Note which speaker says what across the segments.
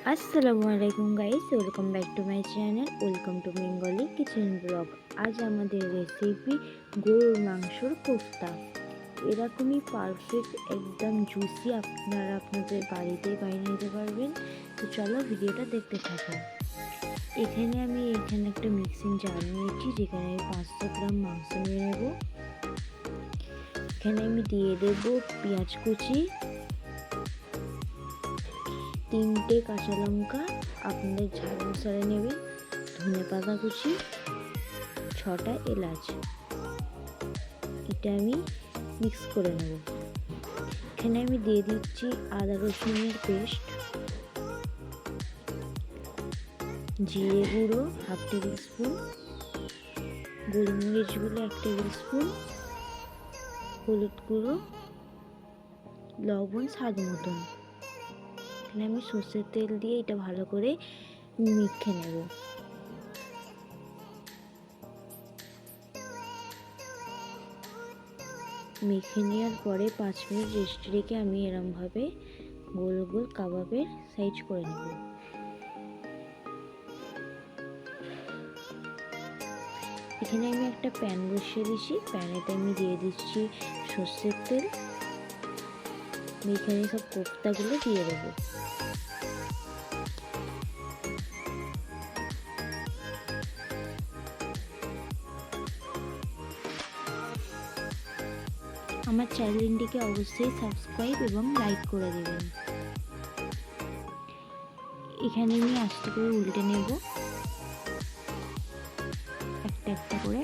Speaker 1: আসসালামু আলাইকুম guys, welcome back to my channel, welcome to Bengali kitchen blog. আজ আমাদের রেসিপি গরুর মাংসর কোফতা। এরকমই পারফেক্ট একদম জুসি আপনারা আপনাদের বাড়িতেই বানিয়ে নিতে পারবেন। তো চলো ভিডিওটা দেখতে থাকো। এখানে একটা মিক্সিং জার নিয়েছি, যেখানে আমি 500 গ্রাম মাংস নিয়ে নেব। এখানে আমি দিয়ে দেব পেঁয়াজ কুচি, 3টে কাঁচা লঙ্কা, আপনাদের ঝাল অনুসারে নেবেন, ধনেপাতা কুচি, 6টা এলাচ। এটা আমি মিক্স করে নেব। এখানে আমি দিয়ে দিচ্ছি আদা রসুনের পেস্ট, জিরে গুঁড়ো 1/2 টেবিল স্পুন, গোলমরিচ গুঁড়ো 1 টেবিল স্পুন, হলুদ গুঁড়ো, লবণ স্বাদ মতন। এখানে আমি সর্ষের তেল দিয়ে এটা ভালো করে মেখে নেব। মেখে নেওয়ার পরে 5 মিনিট রেস্ট রেখে আমি এরমভাবে গোল গোল কাবাবের সাইজ করে নেব। এখানে আমি একটা প্যান বসিয়ে দিচ্ছি, প্যানেতে আমি দিয়ে দিচ্ছি সর্ষের তেল। এখানে সব কোফতাগুলো দিয়ে দেবো। আমার চ্যানেলটিকে অবশ্যই সাবস্ক্রাইব এবং লাইক করে দেবেন। এখানে আমি আস্তে করে উল্টে নেব একটা একটা করে।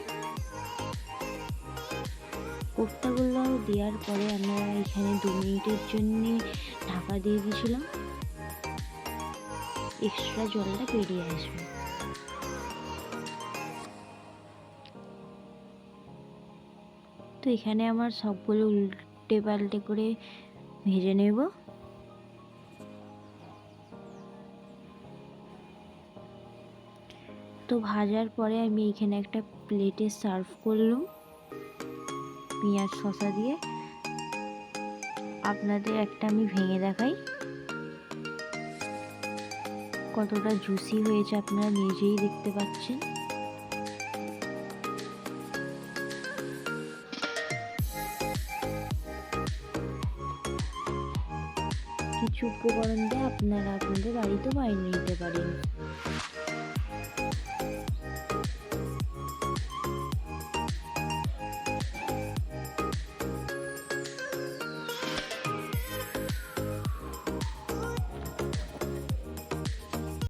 Speaker 1: কোফতাগুলো দেওয়ার পরে আমরা এখানে 2 মিনিটের জন্য ঢাকা দিয়ে দিয়েছিলাম, এক্সট্রা জলটা বেরিয়ে আসবে। তো এখানে আমার সবগুলো উল্টে পাল্টে করে ভেজে নেব। তো ভাজার পরে আমি এখানে একটা প্লেটে সার্ভ করলাম পেঁয়াজ শসা দিয়ে। আপনাদের একটা আমি ভেঙে দেখাই কতটা জুসি হয়েছে, আপনারা নিজেই দেখতে পাচ্ছেন। কিছু উপকরণ দিয়ে আপনারা আপনাদের বাড়িতেও বানিয়ে নিতে পারেন।